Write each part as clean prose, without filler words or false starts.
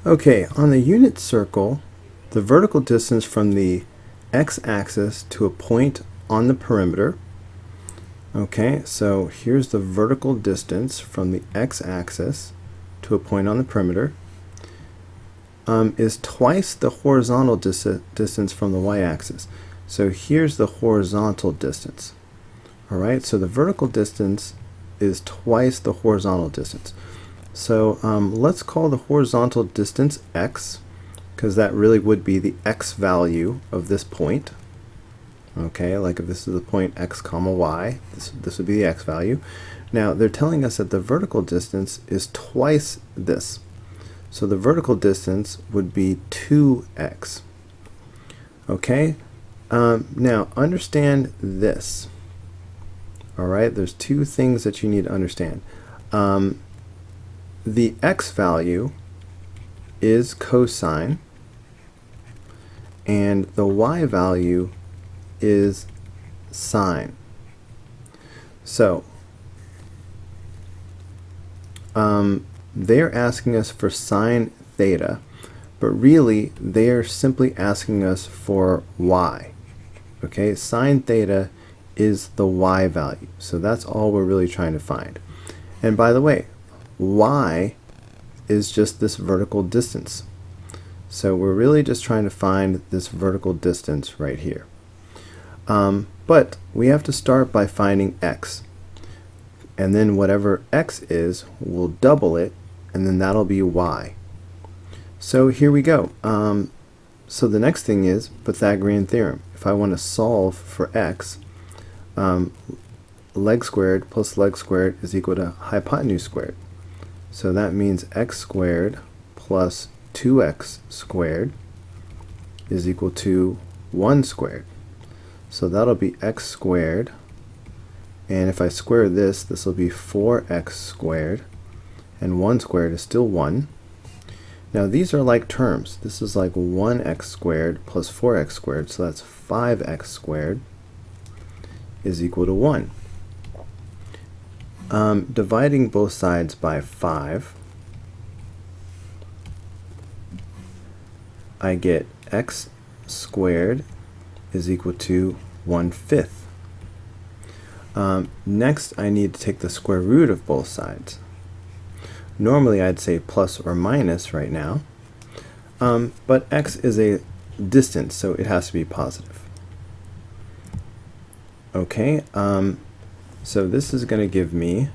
Okay, on the unit circle, the vertical distance from the x-axis to a point on the perimeter. Okay, so here's the vertical distance from the x-axis to a point on the perimeter, is twice the horizontal distance from the y-axis. So here's the horizontal distance. Alright, so the vertical distance is twice the horizontal distance. So let's call the horizontal distance x, because that really would be the x value of this point. Okay, like if this is the point x comma y, this would be the x value. Now they're telling us that the vertical distance is twice this. So the vertical distance would be 2x. Okay, now understand this. Alright, there's two things that you need to understand. The x value is cosine, and the y value is sine. So they're asking us for sine theta, but really they're simply asking us for y. Okay, sine theta is the y value, so that's all we're really trying to find. And by the way, y is just this vertical distance. So we're really just trying to find this vertical distance right here. But we have to start by finding x. And then whatever x is, we'll double it, and then that'll be y. So here we go. So the next thing is Pythagorean theorem. If I want to solve for x, leg squared plus leg squared is equal to hypotenuse squared. So that means x squared plus 2x squared is equal to 1 squared. So that'll be x squared, and if I square this, this will be 4x squared, and 1 squared is still 1. Now these are like terms. This is like 1x squared plus 4x squared, so that's 5x squared is equal to 1. Dividing both sides by 5, I get x squared is equal to 1/5. Next, I need to take the square root of both sides. Normally, I'd say plus or minus right now, but x is a distance, so it has to be positive. Okay, so this is going to give me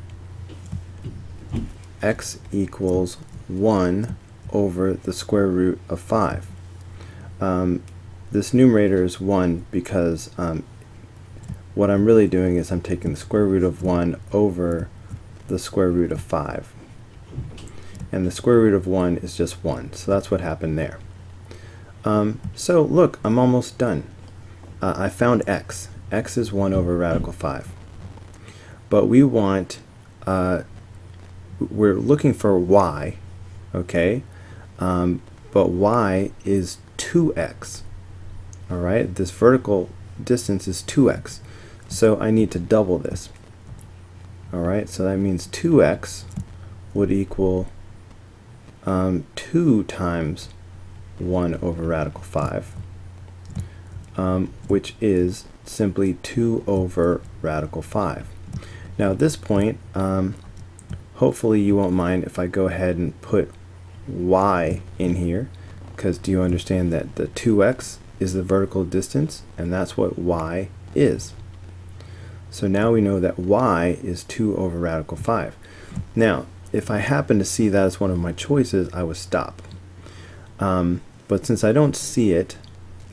x equals 1 over the square root of 5. This numerator is 1 because what I'm really doing is I'm taking the square root of 1 over the square root of 5. And the square root of 1 is just 1, so that's what happened there. So look, I'm almost done. I found x. X is 1 over radical 5. But we want, we're looking for y, okay? But y is 2x. Alright, this vertical distance is 2x. So I need to double this. Alright, so that means 2x would equal 2 times 1 over radical 5, which is simply 2 over radical 5. Now at this point, hopefully you won't mind if I go ahead and put y in here, because do you understand that the 2x is the vertical distance, and that's what y is. So now we know that y is 2 over radical 5. Now, if I happen to see that as one of my choices, I would stop. But since I don't see it,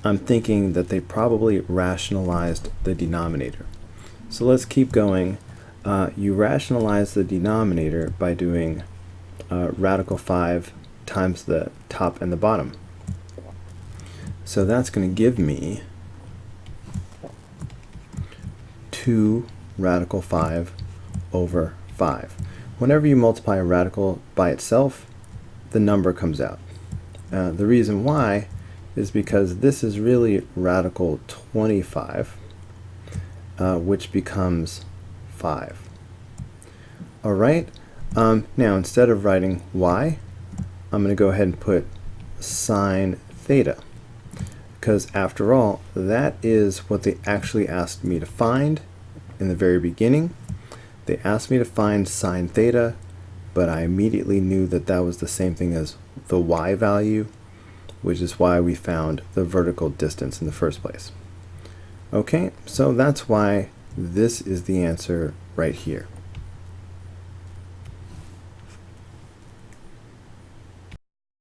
I'm thinking that they probably rationalized the denominator. So let's keep going. You rationalize the denominator by doing radical 5 times the top and the bottom. So that's going to give me 2 radical 5 over 5. Whenever you multiply a radical by itself, the number comes out. The reason why is because this is really radical 25, which becomes 5. Alright, now instead of writing y, I'm going to go ahead and put sine theta, because after all, that is what they actually asked me to find in the very beginning. They asked me to find sine theta, but I immediately knew that that was the same thing as the y value, which is why we found the vertical distance in the first place. Okay, so that's why this is the answer right here.